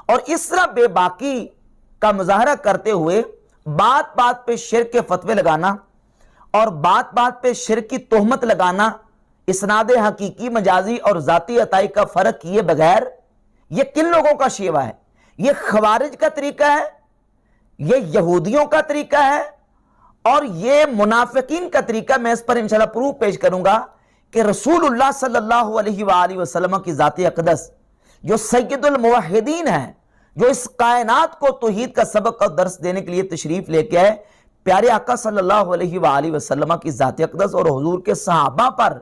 اور اس طرح بے باکی کا مظاہرہ کرتے ہوئے بات بات پہ شرک کے فتوے لگانا اور بات بات پہ شرک کی تہمت لگانا، اسناد حقیقی، مجازی اور ذاتی عطائی کا فرق کیے بغیر، یہ کن لوگوں کا شیوہ ہے؟ یہ خوارج کا طریقہ ہے، یہ یہودیوں کا طریقہ ہے، اور یہ منافقین کا طریقہ۔ میں اس پر انشاءاللہ پروف پیش کروں گا کہ رسول اللہ صلی اللہ علیہ وآلہ وسلم کی ذات اقدس جو سید الموحدین ہیں، جو اس کائنات کو توحید کا سبق اور درس دینے کے لیے تشریف لے کے آئے، پیارے آقا صلی اللہ علیہ وآلہ وسلم کی ذات اقدس اور حضور کے صحابہ پر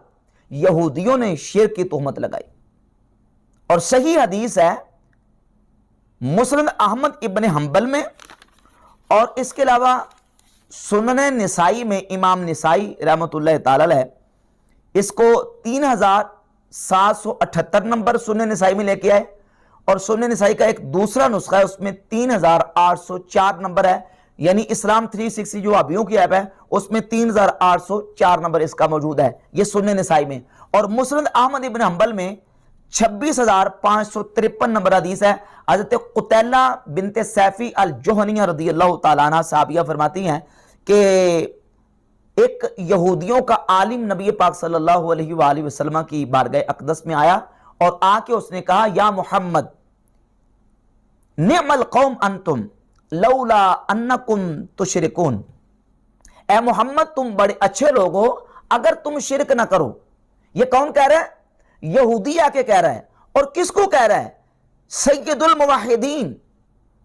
یہودیوں نے شرک کی تہمت لگائی۔ اور صحیح حدیث ہے مسند احمد ابن حنبل میں، اور اس کے علاوہ سنن نسائی میں امام نسائی رحمۃ اللہ تعالی علیہ اس کو 3778 نمبر سنن نسائی میں لے کے آئے، اور سنن نسائی کا ایک دوسرا نسخہ ہے، اس میں 3804 نمبر ہے، یعنی اسلام 360 جو وہابیوں کی ایپ ہے اس میں 3804 نمبر اس کا موجود ہے، یہ سنن نسائی میں۔ اور مسند احمد ابن حنبل میں 26553 نمبر حدیث ہے۔ حضرت قتیلہ بنت سیفی الجہنیہ رضی اللہ تعالیٰ عنہ صحابیہ فرماتی ہیں کہ ایک یہودیوں کا عالم نبی پاک صلی اللہ علیہ وآلہ وسلم کی بارگاہ اقدس میں آیا اور آ کے اس نے کہا، یا محمد نعم القوم انتم لولا انکم تشرکون، اے محمد تم بڑے اچھے لوگ ہو اگر تم شرک نہ کرو۔ یہ کون کہہ رہا ہے؟ یہودی آ کے کہہ رہا ہے، اور کس کو کہہ رہا ہے؟ سید الموحدین،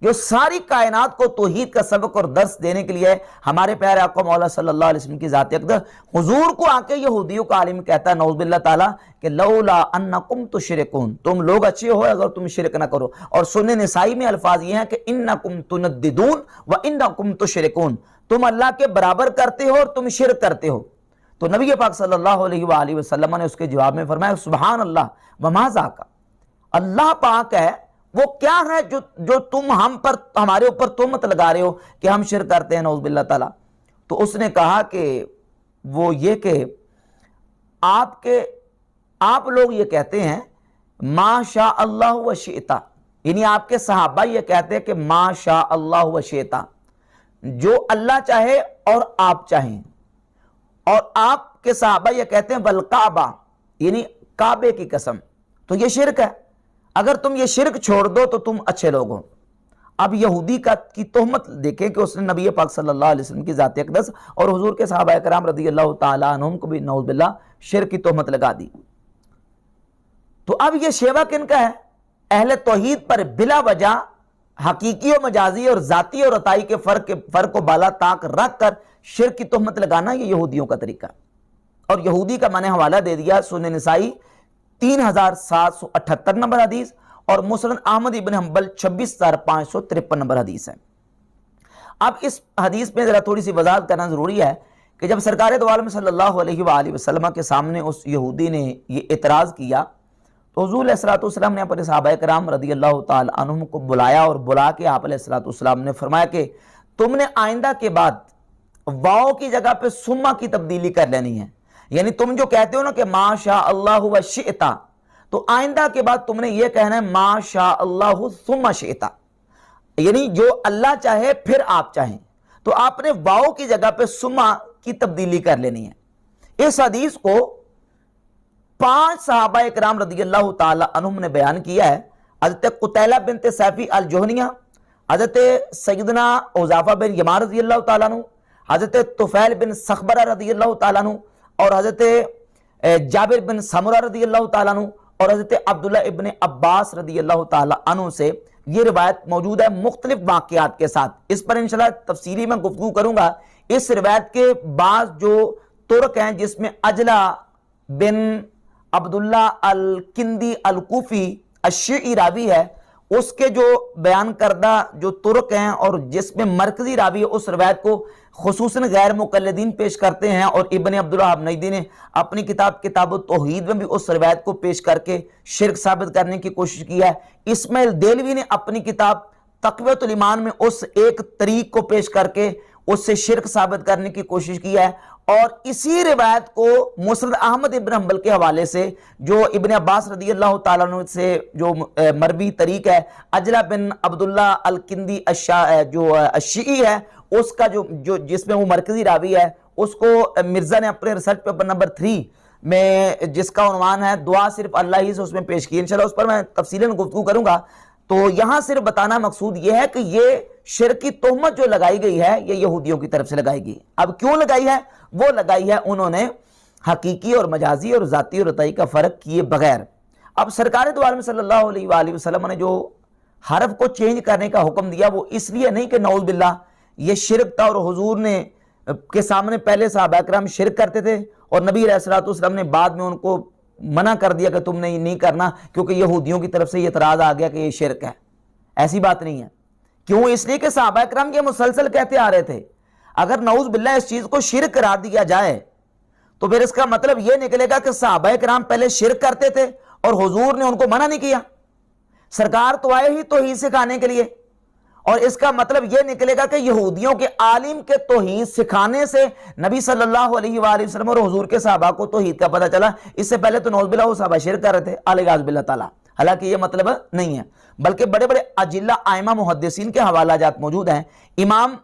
جو ساری کائنات کو توحید کا سبق اور درس دینے کے لیے ہمارے پیارے آقا مولا صلی اللہ علیہ وسلم کی ذات اقدس حضور کو آ کے یہودیوں کا عالم کہتا ہے نعوذ باللہ تعالیٰ کہ لولا انکم تشرکون، تم لوگ اچھے ہو اگر تم شرک نہ کرو۔ اور سنن نسائی میں الفاظ یہ ہیں کہ انکم تنددون و انکم تشرکون، تم اللہ کے برابر کرتے ہو اور تم شرک کرتے ہو۔ تو نبی پاک صلی اللہ علیہ وآلہ وسلم نے اس کے جواب میں فرمایا، سبحان اللہ وما ذاک، اللہ پاک ہے، وہ کیا ہے جو تم ہمارے اوپر تہمت لگا رہے ہو کہ ہم شرک کرتے ہیں نعوذ باللہ تعالیٰ۔ تو اس نے کہا کہ وہ یہ کہ آپ لوگ یہ کہتے ہیں ما شاء اللہ و شئتا، یعنی آپ کے صحابہ یہ کہتے ہیں کہ ما شاء اللہ و شئتا، جو اللہ چاہے اور آپ چاہیں، اور آپ کے صحابہ یہ کہتے ہیں والکعبہ، یعنی کعبے کی قسم۔ تو یہ شرک ہے، اگر تم یہ شرک چھوڑ دو تو تم اچھے لوگ ہو۔ اب یہودی کی تہمت دیکھیں کہ اس نے نبی پاک صلی اللہ علیہ وسلم کی ذات اقدس اور حضور کے صحابہ کرام رضی اللہ تعالیٰ عنہم کو بھی نعوذ باللہ شرک کی تہمت لگا دی۔ تو اب یہ شیوہ کن کا ہے؟ اہل توحید پر بلا وجہ حقیقی و مجازی اور ذاتی اور عطائی کے فرق کو بالا طاق رکھ کر شرک کی تہمت لگانا، یہ یہودیوں کا طریقہ۔ اور یہودی کا میں نے حوالہ دے دیا، سنن نسائی 3778 نمبر حدیث، اور مسند احمد ابن حنبل 26553 نمبر حدیث ہے۔ اب اس حدیث میں ذرا تھوڑی سی وضاحت کرنا ضروری ہے کہ جب سرکار دو عالم صلی اللہ علیہ وآلہ وسلم کے سامنے اس یہودی نے یہ اعتراض کیا تو حضور علیہ الصلوۃ والسلام نے اپنے صحابہ کرام رضی اللہ تعالی عنہم کو بلایا، اور بلا کے آپ علیہ الصلوۃ والسلام نے فرمایا کہ تم نے آئندہ کے بعد واو کی جگہ پہ سما کی تبدیلی کر لینی ہے، یعنی تم جو کہتے ہو نا کہ ما شاء اللہ و شئتا، تو آئندہ کے بعد تم نے یہ کہنا ہے ما شاء اللہ ثم شئتا، یعنی جو اللہ چاہے پھر آپ چاہیں۔ تو آپ نے واو کی جگہ پہ سما کی تبدیلی کر لینی ہے۔ اس حدیث کو 5 صحابہ کرام رضی اللہ تعالی عنہم نے بیان کیا ہے، حضرت قتیلہ بنت سیفی الجہنیہ، حضرت سیدنا حذیفہ بن یمان رضی اللہ تعالیٰ عنہ، حضرت طفیل بن سخبرہ رضی اللہ تعالیٰ عنہ، اور حضرت جابر بن سمرہ رضی اللہ تعالیٰ عنہ، اور حضرت عبداللہ ابن عباس رضی اللہ تعالیٰ عنہ سے یہ روایت موجود ہے مختلف واقعات کے ساتھ۔ اس پر انشاءاللہ تفصیلی میں گفتگو کروں گا۔ اس روایت کے بعض جو طرق ہیں جس میں عجلہ بن عبداللہ الکندی الکوفی الشیعی راوی ہے، اس کے جو بیان کردہ جو طرق ہیں اور جس میں مرکزی راوی ہے، اس روایت کو خصوصاً غیر مقلدین پیش کرتے ہیں، اور ابن عبدالوہاب نجدی نے اپنی کتاب التوحید میں بھی اس روایت کو پیش کر کے شرک ثابت کرنے کی کوشش کی ہے۔ اسماعیل دیلوی نے اپنی کتاب تقویۃ الایمان میں اس ایک طریق کو پیش کر کے اس سے شرک ثابت کرنے کی کوشش کی ہے، اور اسی روایت کو مسند احمد ابن حنبل کے حوالے سے جو ابن عباس رضی اللہ تعالیٰ عنہ سے جو مروی طریق ہے، عجلہ بن عبداللہ الکندی جو الشیعی ہے، اس کا جو جس میں وہ مرکزی راوی ہے، اس کو مرزا نے اپنے ریسرچ پیپر نمبر 3 میں جس کا عنوان ہے دعا صرف اللہ ہی سے، اس میں پیش کی، انشاءاللہ اس پر میں تفصیلاً گفتگو کروں گا۔ تو یہاں صرف بتانا مقصود یہ ہے کہ یہ شرک کی تہمت جو لگائی گئی ہے یہ یہودیوں کی طرف سے لگائی گئی۔ اب کیوں لگائی ہے؟ وہ لگائی ہے انہوں نے حقیقی اور مجازی اور ذاتی اور عطائی کا فرق کیے بغیر۔ اب سرکار دو عالم صلی اللہ علیہ وآلہ وسلم نے جو حرف کو چینج کرنے کا حکم دیا وہ اس لیے نہیں کہ نعوذ باللہ یہ شرک تھا، اور حضور نے کے سامنے پہلے صحابہ کرام شرک کرتے تھے اور نبی علیہ الصلوۃ والسلام نے بعد میں ان کو منع کر دیا کہ تم نے یہ نہیں کرنا کیونکہ یہودیوں کی طرف سے یہ اعتراض آ گیا کہ یہ شرک ہے۔ ایسی بات نہیں ہے۔ کیوں؟ اس لیے کہ صحابہ کرام یہ مسلسل کہتے آ رہے تھے اگر نعوذ باللہ اس چیز کو شرک قرار دیا جائے تو پھر اس کا مطلب یہ نکلے گا کہ صحابہ کرام پہلے شرک کرتے تھے اور حضور نے ان کو منع نہیں کیا۔ سرکار تو آئے ہی توحید سکھانے کے لیے، اور اس کا مطلب یہ نکلے گا کہ یہودیوں کے عالم کے توحید سکھانے سے نبی صلی اللہ علیہ وآلہ وسلم اور حضور کے صحابہ کو توحید کا پتہ چلا۔ اس سے پہلے تو نعوذ باللہ وہ صحابہ شرک کر رہے تھے الیاذ باللہ تعالی۔ حالانکہ یہ مطلب نہیں ہے، بلکہ بڑے بڑے اجلہ ائمہ محدثین کے حوالہ جات موجود ہیں۔ امام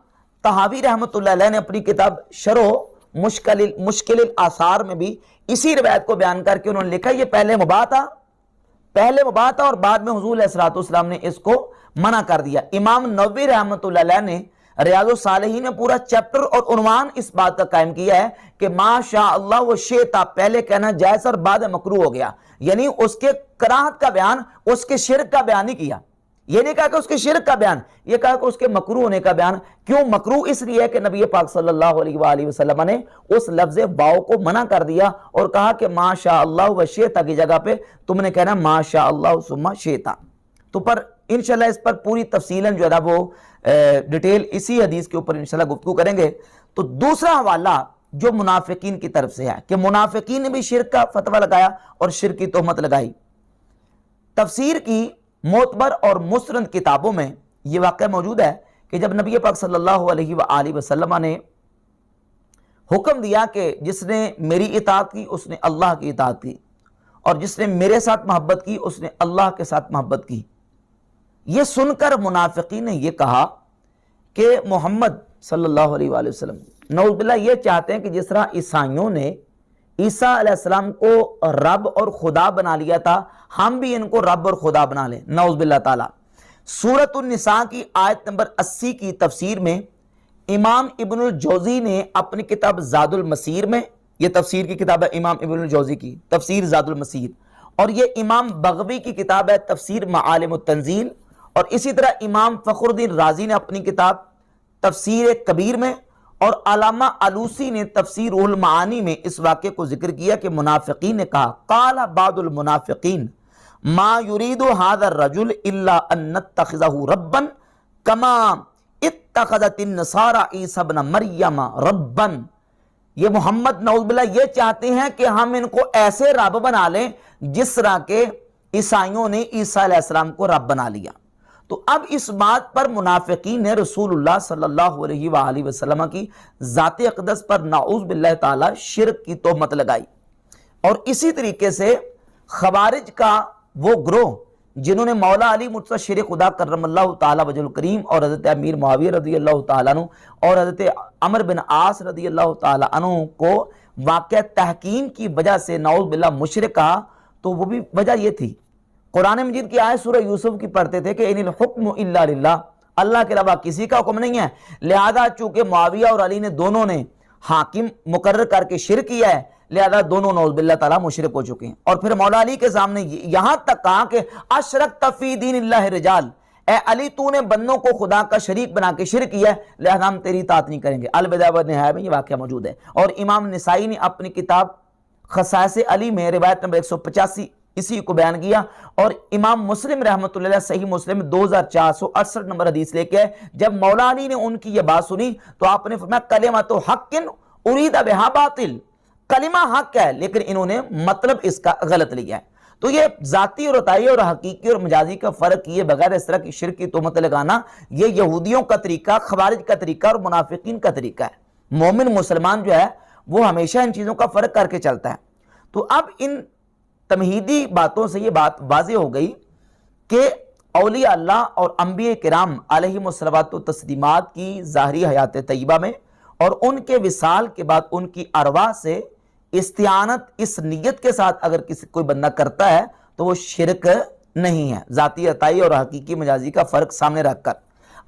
طحاوی رحمۃ اللہ علیہ نے اپنی کتاب شرح مشکل الآثار میں بھی اسی روایت کو بیان کر کے انہوں نے لکھا یہ پہلے مباح تھا اور بعد میں حضور علیہ الصلوۃ والسلام نے اس کو منع کر دیا۔ امام نووی رحمۃ اللہ علیہ نے ریاض الصالحین میں پورا چیپٹر اور عنوان اس بات کا قائم کیا ہے کہ ما شاء اللہ و شئت پہلے کہنا جائز اور بعد مکروہ ہو گیا، یعنی اس کے کراہت کا بیان، اس کے شرک کا بیان نہیں کیا۔ یہ نہیں کہا کہ اس کے شرک کا بیان، یہ کہا کہ اس کے مکروہ ہونے کا بیان۔ کیوں مکروہ؟ اس لیے کہ نبی پاک صلی اللہ علیہ وآلہ وسلم نے اس لفظ واو کو منع کر دیا اور کہا کہ ما شاء اللہ و شئت کی جگہ پہ تم نے کہنا ما شاء اللہ ثم شئت۔ تو پر انشاءاللہ اس پر پوری تفصیلاً جو ہے نا وہ ڈیٹیل اسی حدیث کے اوپر انشاءاللہ گفتگو کریں گے۔ تو دوسرا حوالہ جو منافقین کی طرف سے ہے کہ منافقین نے بھی شرک کا فتویٰ لگایا اور شرک کی تہمت لگائی۔ تفسیر کی معتبر اور مستند کتابوں میں یہ واقعہ موجود ہے کہ جب نبی پاک صلی اللہ علیہ وآلہ وسلم نے حکم دیا کہ جس نے میری اطاعت کی اس نے اللہ کی اطاعت کی، اور جس نے میرے ساتھ محبت کی اس نے اللہ کے ساتھ محبت کی، یہ سن کر منافقین نے یہ کہا کہ محمد صلی اللہ علیہ وآلہ وسلم نعوذ باللہ یہ چاہتے ہیں کہ جس طرح عیسائیوں نے عیسیٰ علیہ السلام کو رب اور خدا بنا لیا تھا ہم بھی ان کو رب اور خدا بنا لیں، نعوذ باللہ تعالی۔ سورۃ النساء کی آیت نمبر 80 کی تفسیر میں امام ابن الجوزی نے اپنی کتاب زاد المسیر میں، یہ تفسیر کی کتاب ہے امام ابن الجوزی کی تفسیر زاد المسیر، اور یہ امام بغوی کی کتاب ہے تفسیر معالم التنزیل، اور اسی طرح امام فخر الدین رازی نے اپنی کتاب تفسیر کبیر میں، اور علامہ علوسی نے تفسیر روح المعانی میں اس واقعے کو ذکر کیا کہ منافقین نے کہا قال بعض المنافقین ما يريد هذا الرجل الا ان نتخذه ربا كما اتخذت النصارى عيسى ابن مریم ربا۔ یہ محمد نعوذ باللہ یہ چاہتے ہیں کہ ہم ان کو ایسے رب بنا لیں جس طرح کے عیسائیوں نے عیسیٰ علیہ السلام کو رب بنا لیا۔ تو اب اس بات پر منافقین نے رسول اللہ صلی اللہ علیہ وآلہ وسلم کی ذات اقدس پر نعوذ باللہ تعالی شرک کی تہمت لگائی، اور اسی طریقے سے خوارج کا وہ گروہ جنہوں نے مولا علی مرتضی شیر خدا کرم اللہ تعالی وجہ الکریم اور حضرت امیر معاویہ رضی اللہ تعالیٰ عنہ اور حضرت عمر بن عاص رضی اللہ تعالیٰ عنہ کو واقع تحکیم کی وجہ سے نعوذ باللہ مشرک کہا، تو وہ بھی وجہ یہ تھی قرآن مجید کی آیت سورہ یوسف کی پڑھتے تھے کہ ان الحکم الا للہ، اللہ کے علاوہ کسی کا حکم نہیں ہے، لہذا چونکہ معاویہ اور علی نے دونوں نے حاکم مقرر کر کے شرک کیا ہے لہذا دونوں نعوذ باللہ تعالیٰ مشرک ہو چکے ہیں۔ اور پھر مولا علی کے سامنے یہاں تک کہا کہ اشرکت فی دین اللہ رجال، اے علی تو نے بندوں کو خدا کا شریک بنا کے شرک کیا ہے لہذا ہم تیری اطاعت نہیں کریں گے۔ البدایہ والنہایہ میں یہ واقعہ موجود ہے، اور امام نسائی نے اپنی کتاب خصائص علی میں روایت نمبر 185 اسی کو بیان کیا، اور امام مسلم رحمۃ اللہ علیہ صحیح مسلم 2468 نمبر حدیث لے کے جب مولا علی نے ان کی یہ بات سنی تو آپ نے فرمایا کلمۃ حق ارید بہا باطل، کلمہ حق ہے لیکن انہوں نے مطلب اس کا غلط لیا ہے۔ تو یہ ذاتی اور عطائی اور حقیقی اور مجازی کا فرق کیے بغیر اس طرح کی شرک کی تہمت لگانا یہ یہودیوں کا طریقہ، خوارج کا طریقہ اور منافقین کا طریقہ ہے۔ مومن مسلمان جو ہے وہ ہمیشہ ان چیزوں کا فرق کر کے چلتا ہے۔ تو اب ان تمہیدی باتوں سے یہ بات واضح ہو گئی کہ اولیاء اللہ اور انبیاء کرام علیہم الصلوات و تسلیمات کی ظاہری حیات طیبہ میں اور ان کے وصال کے بعد ان کی ارواح سے استعانت اس نیت کے ساتھ اگر کوئی بندہ کرتا ہے تو وہ شرک نہیں ہے، ذاتی عطائی اور حقیقی مجازی کا فرق سامنے رکھ کر۔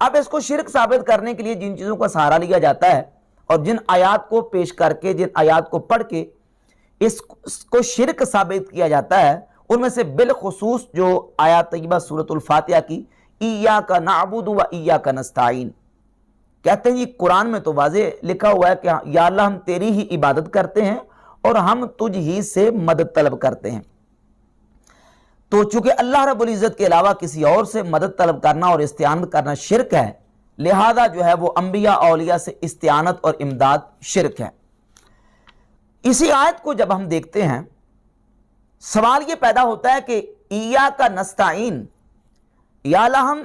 اب اس کو شرک ثابت کرنے کے لیے جن چیزوں کا سہارا لیا جاتا ہے اور جن آیات کو پیش کر کے، جن آیات کو پڑھ کے اس کو شرک ثابت کیا جاتا ہے، ان میں سے بالخصوص جو آیات طیبہ سورۃ الفاتحہ کی ایاک نعبد و ایاک نستعین، کہتے ہیں یہ قرآن میں تو واضح لکھا ہوا ہے کہ یا اللہ ہم تیری ہی عبادت کرتے ہیں اور ہم تجھ ہی سے مدد طلب کرتے ہیں۔ تو چونکہ اللہ رب العزت کے علاوہ کسی اور سے مدد طلب کرنا اور استعانت کرنا شرک ہے، لہذا جو ہے وہ انبیاء اولیاء سے استعانت اور امداد شرک ہے۔ اسی آیت کو جب ہم دیکھتے ہیں، سوال یہ پیدا ہوتا ہے کہ ایاک نستعین، یا اللہ ہم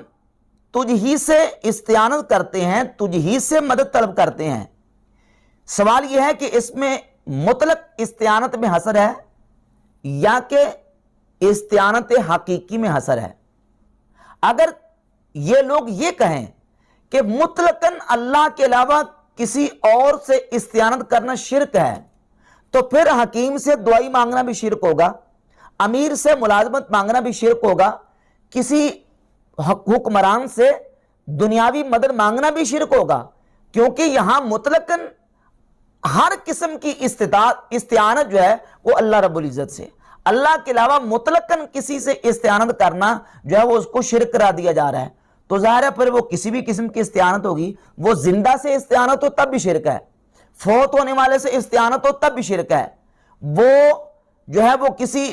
تجھ ہی سے استعانت کرتے ہیں، تجھ ہی سے مدد طلب کرتے ہیں۔ سوال یہ ہے کہ اس میں مطلق استعانت میں حصر ہے یا کہ استعانت حقیقی میں حصر ہے؟ اگر یہ لوگ یہ کہیں کہ مطلقاً اللہ کے علاوہ کسی اور سے استعانت کرنا شرک ہے، تو پھر حکیم سے دعائی مانگنا بھی شرک ہوگا، امیر سے ملازمت مانگنا بھی شرک ہوگا، کسی حکمران سے دنیاوی مدد مانگنا بھی شرک ہوگا، کیونکہ یہاں مطلقاً ہر قسم کی استعانت جو ہے وہ اللہ رب العزت سے، اللہ کے علاوہ مطلقاً کسی سے استعانت کرنا جو ہے وہ اس کو شرک کرا دیا جا رہا ہے۔ تو ظاہر ہے پھر وہ کسی بھی قسم کی استعانت ہوگی، وہ زندہ سے استعانت ہو تب بھی شرک ہے، فوت ہونے والے سے استعانت ہو تب بھی شرک ہے، وہ جو ہے وہ کسی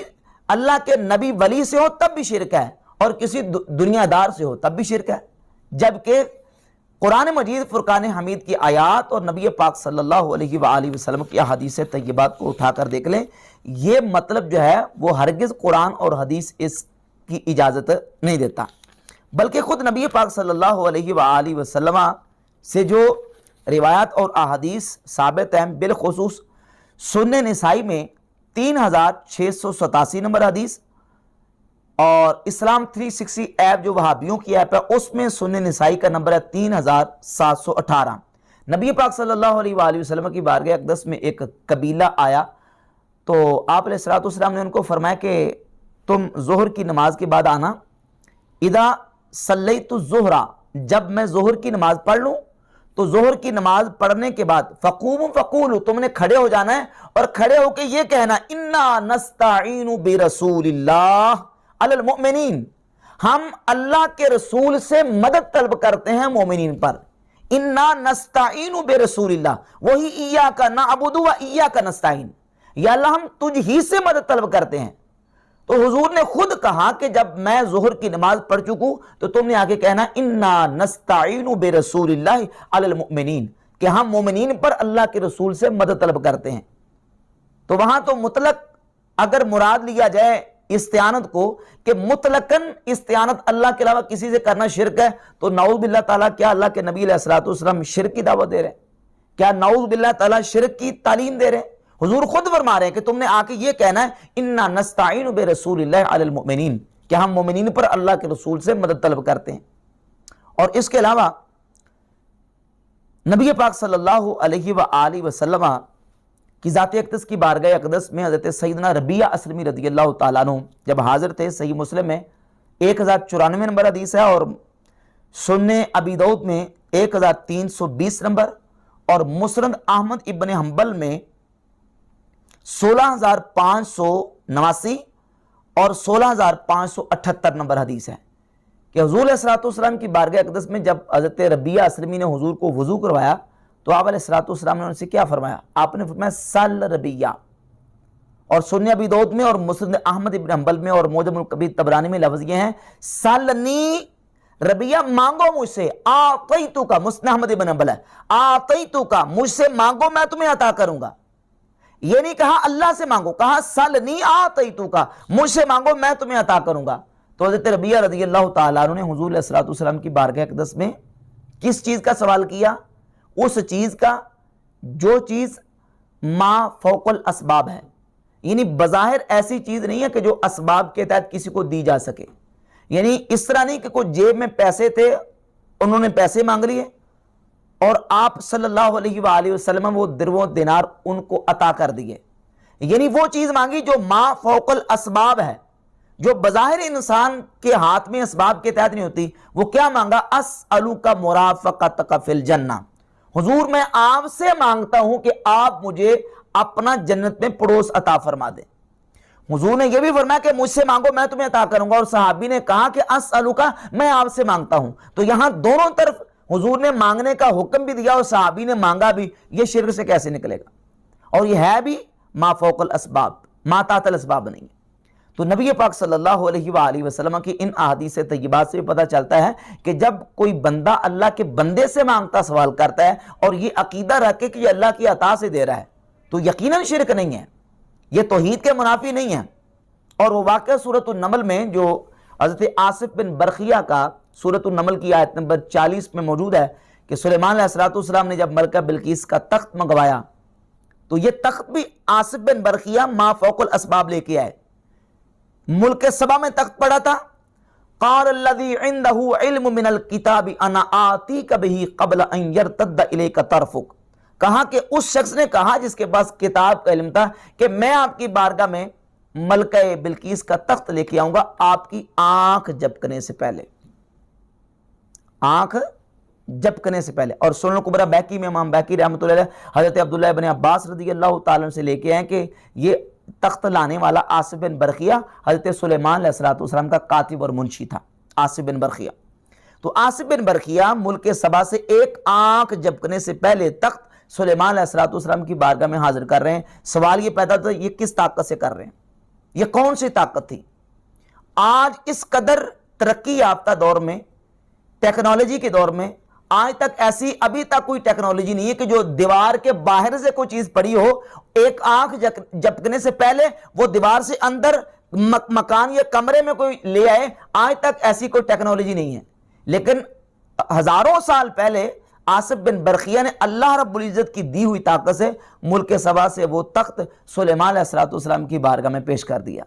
اللہ کے نبی ولی سے ہو تب بھی شرک ہے، اور کسی دنیا دار سے ہو تب بھی شرک ہے۔ جبکہ قرآن مجید فرقان حمید کی آیات اور نبی پاک صلی اللہ علیہ وآلہ وسلم کی احادیث طیبات کو اٹھا کر دیکھ لیں، یہ مطلب جو ہے وہ ہرگز قرآن اور حدیث اس کی اجازت نہیں دیتا، بلکہ خود نبی پاک صلی اللہ علیہ وآلہ وسلم سے جو روایات اور احادیث ثابت ہیں، بالخصوص سنن نسائی میں 3687 نمبر حدیث، اور اسلام 360 ایپ جو وہابیوں کی ایپ ہے اس میں سنن نسائی کا نمبر ہے 3718۔ نبی پاک صلی اللہ علیہ وآلہ وسلم کی بارگاہ اقدس میں ایک قبیلہ آیا، تو آپ علیہ السلام نے ان کو فرمایا کہ تم ظہر کی نماز کے بعد آنا، اذا صلیت الظہر، جب میں ظہر کی نماز پڑھ لوں تو ظہر کی نماز پڑھنے کے بعد فقوموا فقولوا، تم نے کھڑے ہو جانا ہے اور کھڑے ہو کے یہ کہنا انا نستعین برسول اللہ علی المؤمنین، ہم اللہ کے رسول سے مدد طلب کرتے ہیں مومنین پر۔ انا نستعین برسول اللہ، وہی ایاک نعبد و ایاک نستعین، یا اللہ ہم تجھ ہی سے مدد طلب کرتے ہیں۔ تو حضور نے خود کہا کہ جب میں ظہر کی نماز پڑھ چکوں تو تم نے آگے کہنا انا نستعین برسول اللہ علی المؤمنین، کہ ہم مومنین پر اللہ کے رسول سے مدد طلب کرتے ہیں۔ تو وہاں تو مطلق اگر مراد لیا جائے استعانت کو کہ مطلقاً استعانت اللہ کے علاوہ کسی سے کرنا شرک ہے، تو نعوذ باللہ تعالیٰ کیا اللہ کے نبی علیہ السلام شرک کی دعوت دے رہے ہیں؟ کیا نعوذ باللہ تعالیٰ شرک کی تعلیم دے رہے ہیں؟ حضور خود فرما رہے ہیں کہ تم نے آ کے یہ کہنا ہے انا نستعین برسول اللہ علی المؤمنین، کہ ہم مومنین پر اللہ کے رسول سے مدد طلب کرتے ہیں۔ اور اس کے علاوہ نبی پاک صلی اللہ علیہ وآلہ وسلم کی ذات اقدس کی بارگاہ اقدس میں حضرت سیدنا ربیعہ اسلمی رضی اللہ تعالیٰ عنہ جب حاضر تھے، صحیح مسلم میں 1094 نمبر حدیث ہے، اور سنن ابی داؤد میں 1320 نمبر، اور مسند احمد ابن حنبل میں 16589 اور 16578 نمبر حدیث ہے کہ حضور علیہ السلام کی بارگاہ اقدس میں جب حضرت ربیعہ اسلمی نے حضور کو وضو کروایا تو آپ علیہ السلام نے ان سے کیا فرمایا؟ آپ نے فرمایا سل ربیعہ، اور سنن ابی داؤد میں اور مسند احمد ابن حنبل میں اور معجم الکبیر طبرانی میں لفظ یہ ہیں سلنی ربیعہ، مانگو مجھ سے، آتیتو کا، مسند احمد ابن حنبل ہے، آتیتو کا، مجھ سے مانگو میں تمہیں عطا کروں گا۔ یہ نہیں کہا اللہ سے مانگو، کہا سلنی آتیتو کا، مجھ سے مانگو میں تمہیں عطا کروں گا۔ تو حضرت ربیعہ رضی اللہ تعالیٰ عنہ نے حضور علیہ السلام کی بارگاہ اقدس میں کس چیز کا سوال کیا؟ اس چیز کا جو چیز ما فوق الاسباب ہے، یعنی بظاہر ایسی چیز نہیں ہے کہ جو اسباب کے تحت کسی کو دی جا سکے، یعنی اس طرح نہیں کہ کوئی جیب میں پیسے تھے، انہوں نے پیسے مانگ لیے اور آپ صلی اللہ علیہ وآلہ وسلم وہ درہم و دینار ان کو عطا کر دیے، یعنی وہ چیز مانگی جو ما فوق الاسباب ہے، جو بظاہر انسان کے ہاتھ میں اسباب کے تحت نہیں ہوتی۔ وہ کیا مانگا؟ اسألوک مرافقتک فی الجنہ، حضور میں آپ سے مانگتا ہوں کہ آپ مجھے اپنا جنت میں پڑوس عطا فرما دیں۔ حضور نے یہ بھی فرمایا کہ مجھ سے مانگو میں تمہیں عطا کروں گا، اور صحابی نے کہا کہ اسألوک، میں آپ سے مانگتا ہوں۔ تو یہاں دونوں طرف حضور نے مانگنے کا حکم بھی دیا اور صحابی نے مانگا بھی، یہ شرک سے کیسے نکلے گا؟ اور یہ ہے بھی ما فوق الاسباب، ما تحت الاسباب نہیں ہے۔ تو نبی پاک صلی اللہ علیہ وآلہ وسلم کی ان احادیث طیبات سے پتہ چلتا ہے کہ جب کوئی بندہ اللہ کے بندے سے مانگتا سوال کرتا ہے اور یہ عقیدہ رکھے کہ یہ اللہ کی عطا سے دے رہا ہے، تو یقیناً شرک نہیں ہے، یہ توحید کے منافی نہیں ہے۔ اور وہ واقعہ سورۃ النمل میں جو حضرت آصف بن برخیہ کا سورۃ النمل کی آیت نمبر 40 میں موجود ہے کہ سلیمان علیہ السلام نے جب ملکہ بلقیس کا تخت منگوایا تو یہ تخت بھی آصف بن برخیہ ما فوق الاسباب لے کے آئے۔ ملک سبا میں تخت پڑا تھا، قال الذی عنده علم من الکتاب انا آتیک بہ قبل ان یرتد الیک طرفک، کہا کہ اس شخص نے کہا جس کے پاس کتاب کا علم تھا کہ میں آپ کی بارگاہ میں ملکہ بلقیس کا تخت لے کے آؤں گا آپ کی آنکھ جھپکنے سے پہلے، آنکھ جھپکنے سے پہلے۔ اور سنن کبریٰ بیہقی میں امام بیہقی رحمۃ اللہ علیہ حضرت عبداللہ بن عباس رضی اللہ تعالیٰ عنہ سے لے کے آئے کہ یہ تخت لانے والا آصف بن برخیہ حضرت سلیمان علیہ السلام کا کاتب اور منشی تھا، آصف بن برخیہ۔ تو آصف بن برخیہ ملک سبا سے ایک آنکھ جھپکنے سے پہلے تخت سلیمان علیہ السلام کی بارگاہ میں حاضر کر رہے ہیں۔ سوال یہ پیدا ہوتا ہے یہ کس طاقت سے کر رہے ہیں، یہ کون سی طاقت تھی؟ آج اس قدر ترقی یافتہ دور میں، ٹیکنالوجی کے دور میں، آج تک ایسی ابھی تک کوئی ٹیکنالوجی نہیں ہے کہ جو دیوار کے باہر سے کوئی چیز پڑی ہو، ایک آنکھ جھپکنے سے پہلے وہ دیوار سے اندر مکان یا کمرے میں کوئی لے آئے، آج تک ایسی کوئی ٹیکنالوجی نہیں ہے۔ لیکن ہزاروں سال پہلے آصف بن برخیہ نے اللہ رب العزت کی دی ہوئی طاقت سے ملک سبا سے وہ تخت سلیمان علیہ السلام کی بارگاہ میں پیش کر دیا۔